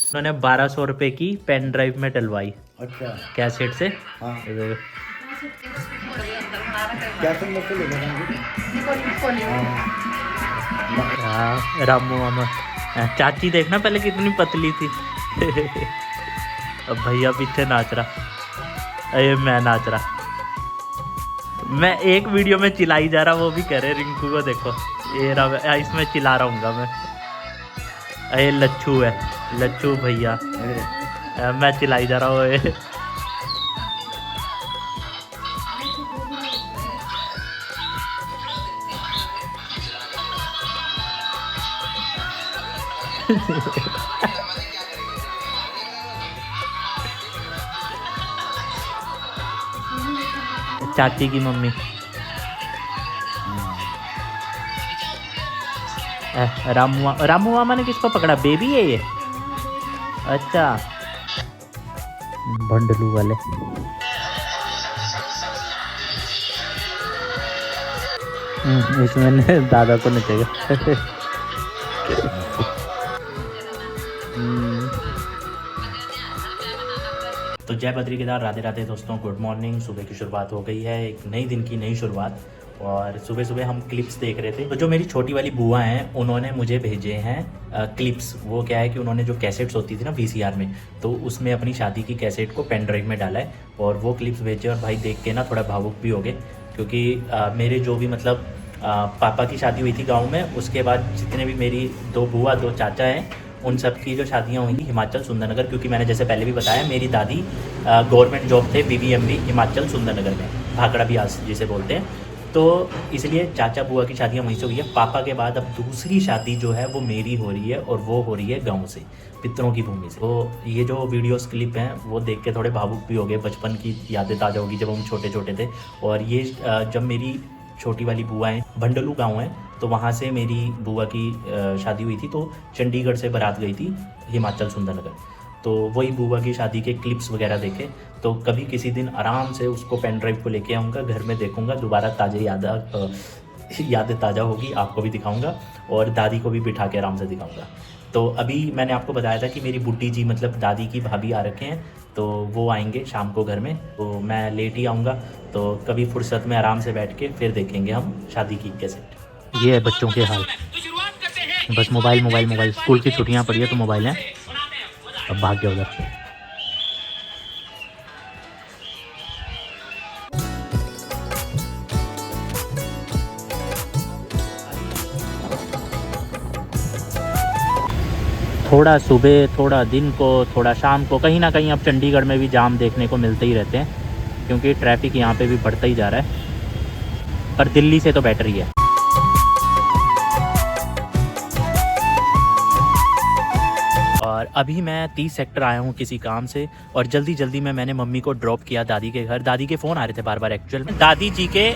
उन्होंने 1200 रुपये की पेन ड्राइव में डलवाई। अच्छा कैसेट से। हाँ तो कैसे मत ले हाँ, रामू मामा। चाची देखना पहले कितनी पतली थी। अब भैया पीछे नाच रहा। अरे मैं नाच रहा। मैं एक वीडियो में चिल्लाई जा रहा, वो भी कह रहे रिंकू को देखो ये रहा, इसमें चिल्ला रहा हूँ मैं। अरे लच्छू है, लच्छू भैया। मैं चिल्लाई जा रहा हूँ। चाची की मम्मी। रामू मामा ने किसको पकड़ा? बेबी है ये। अच्छा भंडलू वाले। इसमें दादा को नचेगा। तो जय बद्री केदार, राधे राधे दोस्तों, गुड मॉर्निंग। सुबह की शुरुआत हो गई है, एक नई दिन की नई शुरुआत। और सुबह सुबह हम क्लिप्स देख रहे थे। तो जो मेरी छोटी वाली बुआ हैं उन्होंने मुझे भेजे हैं क्लिप्स। वो क्या है कि उन्होंने जो कैसेट्स होती थी ना VCR में, तो उसमें अपनी शादी की कैसेट को पेन ड्राइव में डाला है और वो क्लिप्स भेजे। और भाई देख के ना थोड़ा भावुक भी हो गए, क्योंकि मेरे जो भी मतलब पापा की शादी हुई थी गाँव में, उसके बाद जितने भी मेरी 2 बुआ 2 चाचा हैं, उन सब की जो शादियाँ हुई थी हिमाचल सुंदरनगर। क्योंकि मैंने जैसे पहले भी बताया, मेरी दादी गवर्नमेंट जॉब थे BBMB हिमाचल सुंदरनगर में, भाखड़ा बियास जिसे बोलते हैं। तो इसलिए चाचा बुआ की शादियाँ वहीं से हुई है। पापा के बाद अब दूसरी शादी जो है वो मेरी हो रही है, और वो हो रही है गाँव से, पितरों की भूमि से। तो ये जो वीडियोस क्लिप हैं वो देख के थोड़े भावुक भी हो गए। बचपन की यादें ताज़ा होगी जब हम छोटे छोटे थे। और ये जब मेरी छोटी वाली बुआएँ भंडलू गाँव है, तो वहाँ से मेरी बुआ की शादी हुई थी, तो चंडीगढ़ से बारात गई थी हिमाचल सुंदरनगर। तो वही बुआ की शादी के क्लिप्स वगैरह देखे। तो कभी किसी दिन आराम से उसको पेन ड्राइव को लेके आऊँगा, घर में देखूँगा, दोबारा यादें ताज़ा होगी, आपको भी दिखाऊँगा और दादी को भी बिठा के आराम से दिखाऊँगा। तो अभी मैंने आपको बताया था कि मेरी बुड्ढी जी मतलब दादी की भाभी आ रखे हैं, तो वो आएंगे शाम को घर में। तो मैं लेट ही आऊँगा, तो कभी फुर्सत में आराम से बैठ के फिर देखेंगे हम शादी की कैसेट। ये है बच्चों के हाल, बस मोबाइल मोबाइल मोबाइल। स्कूल की छुट्टियां पड़ी है तो मोबाइल हैं। अब भाग गया उधर। थोड़ा सुबह, थोड़ा दिन को, थोड़ा शाम को, कहीं ना कहीं अब चंडीगढ़ में भी जाम देखने को मिलते ही रहते हैं, क्योंकि ट्रैफिक यहाँ पे भी बढ़ता ही जा रहा है। पर दिल्ली से तो बेटर ही है। और अभी मैं 30 सेक्टर आया हूँ किसी काम से, और जल्दी जल्दी में मैंने मम्मी को ड्रॉप किया दादी के घर। दादी के फ़ोन आ रहे थे बार बार एक्चुअल में। दादी जी के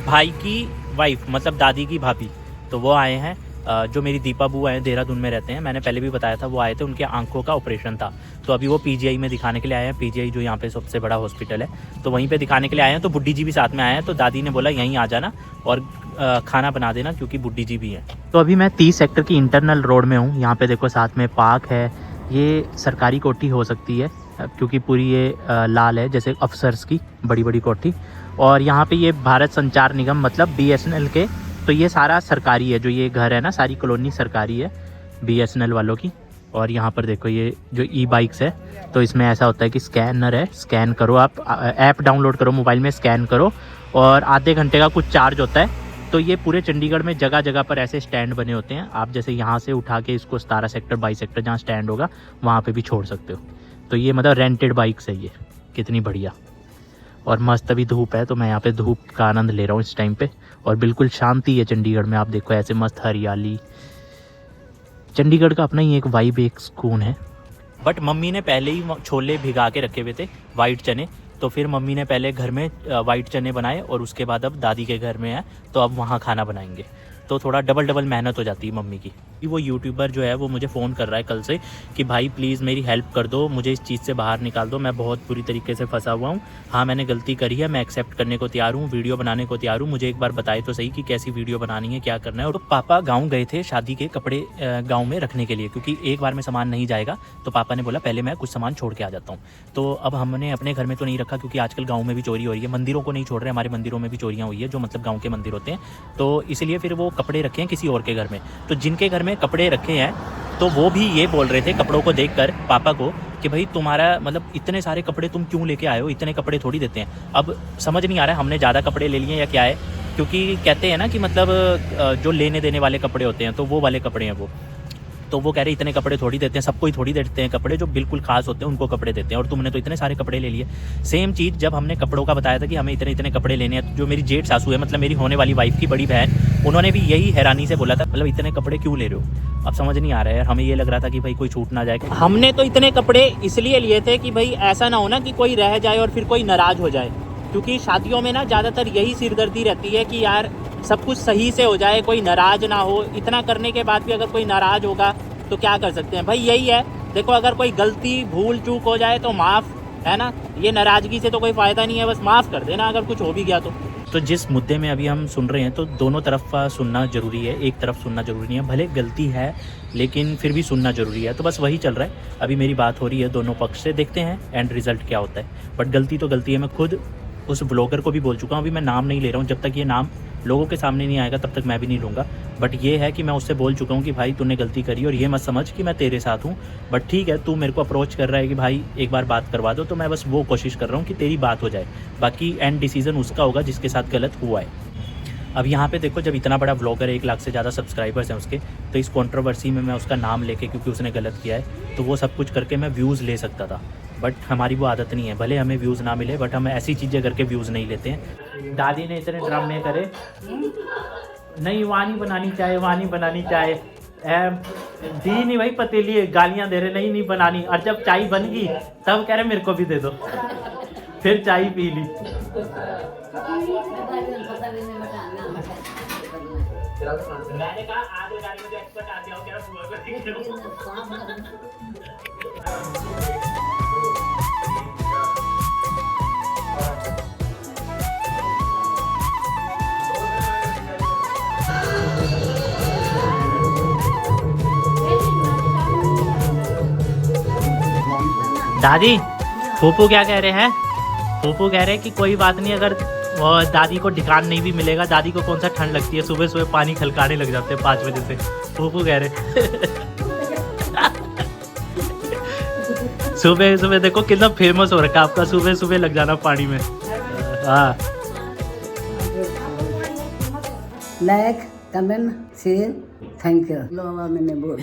भाई की वाइफ मतलब दादी की भाभी, तो वो आए हैं। जो मेरी दीपा बुआ हैं, देहरादून में रहते हैं, मैंने पहले भी बताया था, वो आए थे। उनके आंखों का ऑपरेशन था, तो अभी वो PGI में दिखाने के लिए आए हैं। PGI जो यहाँ पे सबसे बड़ा हॉस्पिटल है, तो वहीं पे दिखाने के लिए आए हैं। तो बुड्ढी जी भी साथ में आए हैं, तो दादी ने बोला यहीं आ जाना और खाना बना देना, क्योंकि बुड्ढी जी भी हैं। तो अभी मैं 30 सेक्टर की इंटरनल रोड में हूँ। यहाँ पे देखो साथ में पार्क है। ये सरकारी कोठी हो सकती है, क्योंकि पूरी ये लाल है, जैसे अफसर्स की बड़ी बड़ी कोठी। और यहाँ पे ये भारत संचार निगम मतलब BSNL के, तो ये सारा सरकारी है। जो ये घर है ना, सारी कॉलोनी सरकारी है BSNL वालों की। और यहाँ पर देखो ये जो E-बाइक्स है, तो इसमें ऐसा होता है कि स्कैनर है, स्कैन करो, आप ऐप डाउनलोड करो मोबाइल में, स्कैन करो, और आधे घंटे का कुछ चार्ज होता है। तो ये पूरे चंडीगढ़ में जगह जगह पर ऐसे स्टैंड बने होते हैं। आप जैसे यहाँ से उठा के इसको 17 सेक्टर 22 सेक्टर जहाँ स्टैंड होगा वहाँ पे भी छोड़ सकते हो। तो ये मतलब रेंटेड बाइक्स है ये, कितनी बढ़िया। और मस्त अभी धूप है, तो मैं यहाँ पे धूप का आनंद ले रहा हूँ इस टाइम पे। और बिल्कुल शांति है चंडीगढ़ में, आप देखो ऐसे मस्त हरियाली। चंडीगढ़ का अपना ही एक वाइब, एक सुकून है। बट मम्मी ने पहले ही छोले भिगा के रखे हुए थे, वाइट चने। तो फिर मम्मी ने पहले घर में वाइट चने बनाए, और उसके बाद अब दादी के घर में है, तो अब वहाँ खाना बनाएंगे। तो थोड़ा डबल मेहनत हो जाती है मम्मी की। वो यूट्यूबर जो है वो मुझे फ़ोन कर रहा है कल से कि भाई प्लीज़ मेरी हेल्प कर दो, मुझे इस चीज़ से बाहर निकाल दो, मैं बहुत बुरी तरीके से फंसा हुआ हूँ। हाँ मैंने गलती करी है, मैं एक्सेप्ट करने को तैयार हूँ, वीडियो बनाने को तैयार हूँ, मुझे एक बार बताए तो सही कि कैसी वीडियो बनानी है, क्या करना है। और तो पापा गाँव गए थे शादी के कपड़े गाँव में रखने के लिए, क्योंकि एक बार में सामान नहीं जाएगा। तो पापा ने बोला पहले मैं कुछ सामान छोड़ के आ जाता हूँ। तो अब हमने अपने घर में तो नहीं रखा, क्योंकि आजकल गाँव में भी चोरी हो रही है, मंदिरों को नहीं छोड़ रहे, हमारे मंदिरों में भी चोरियाँ हुई है, जो मतलब गाँव के मंदिर होते हैं। तो इसलिए फिर वो कपड़े रखे हैं किसी और के घर में। तो जिनके घर में कपड़े रखे हैं तो वो भी ये बोल रहे थे कपड़ों को देखकर पापा को कि भाई तुम्हारा मतलब इतने सारे कपड़े तुम क्यों लेके आए हो, इतने कपड़े थोड़ी देते हैं। अब समझ नहीं आ रहा है हमने ज़्यादा कपड़े ले लिए या क्या है, क्योंकि कहते हैं ना कि मतलब जो लेने देने वाले कपड़े होते हैं तो वो वाले कपड़े हैं वो। तो वो कह रहे इतने कपड़े थोड़ी देते हैं, सबको ही थोड़ी देते हैं कपड़े, जो बिल्कुल खास होते हैं उनको कपड़े देते हैं, और तुमने तो इतने सारे कपड़े ले लिए। सेम चीज़ जब हमने कपड़ों का बताया था कि हमें इतने इतने कपड़े लेने हैं, तो जो मेरी जेठ सासू है मतलब मेरी होने वाली वाइफ की बड़ी बहन, उन्होंने भी यही हैरानी से बोला था मतलब इतने कपड़े क्यों ले रहे हो। अब समझ नहीं आ रहा है, हमें ये लग रहा था कि भाई कोई छूट ना जाए। हमने तो इतने कपड़े इसलिए लिए थे कि भाई ऐसा ना हो ना कि कोई रह जाए और फिर कोई नाराज़ हो जाए, क्योंकि शादियों में ना ज़्यादातर यही सिरदर्दी रहती है कि यार सब कुछ सही से हो जाए, कोई नाराज़ ना हो। इतना करने के बाद भी अगर कोई नाराज़ होगा तो क्या कर सकते हैं भाई, यही है। देखो अगर कोई गलती भूल चूक हो जाए तो माफ़ है ना, ये नाराज़गी से तो कोई फ़ायदा नहीं है, बस माफ़ कर देना अगर कुछ हो भी गया तो जिस मुद्दे में अभी हम सुन रहे हैं तो दोनों तरफ का सुनना ज़रूरी है, एक तरफ सुनना ज़रूरी नहीं है। भले गलती है लेकिन फिर भी सुनना ज़रूरी है। तो बस वही चल रहा है, अभी मेरी बात हो रही है दोनों पक्ष से, देखते हैं एंड रिज़ल्ट क्या होता है। बट गलती तो गलती है, मैं खुद उस ब्लॉगर को भी बोल चुका हूँ, अभी मैं नाम नहीं ले रहा हूँ, जब तक ये नाम लोगों के सामने नहीं आएगा तब तक मैं भी नहीं लूँगा। बट ये है कि मैं उससे बोल चुका हूँ कि भाई तूने गलती करी और ये मत समझ कि मैं तेरे साथ हूँ। बट ठीक है, तू मेरे को अप्रोच कर रहा है कि भाई एक बार बात करवा दो, तो मैं बस वो कोशिश कर रहा हूँ कि तेरी बात हो जाए। बाकी एंड डिसीजन उसका होगा जिसके साथ गलत हुआ है। अब यहाँ पे देखो, जब इतना बड़ा व्लॉगर है, 1 लाख से ज़्यादा सब्सक्राइबर्स हैं उसके, तो इस कंट्रोवर्सी में मैं उसका नाम लेके, क्योंकि उसने गलत किया है, तो वो सब कुछ करके मैं व्यूज़ ले सकता था। बट हमारी वो आदत नहीं है, भले हमें व्यूज़ ना मिले बट हम ऐसी चीज़ें करके व्यूज़ नहीं लेते हैं। दादी ने इतने ड्रामे करे, नहीं वानी बनानी चाहे, वानी बनानी चाहे, दी नहीं भाई पतीली, गालियाँ दे रहे नहीं बनानी। और जब चाय बन गई तब कह रहे मेरे को भी दे दो, फिर चाय पी ली। मैंने कहा आधे गाड़ी में जो एक्सपर्ट आ गया, क्या हुआ दादी, फूफू क्या कह रहे हैं? फूफू कह रहे हैं कि कोई बात नहीं, अगर दादी को ठिकान नहीं भी मिलेगा, दादी को कौन सा ठंड लगती है, सुबह सुबह पानी खलकाने लग जाते हैं 5 बजे से, फूफू कह रहे। सुबह सुबह देखो कितना फेमस हो रखा है आपका, सुबह सुबह लग जाना पानी में। हाँ, like comment share, thank you. मैंने बोल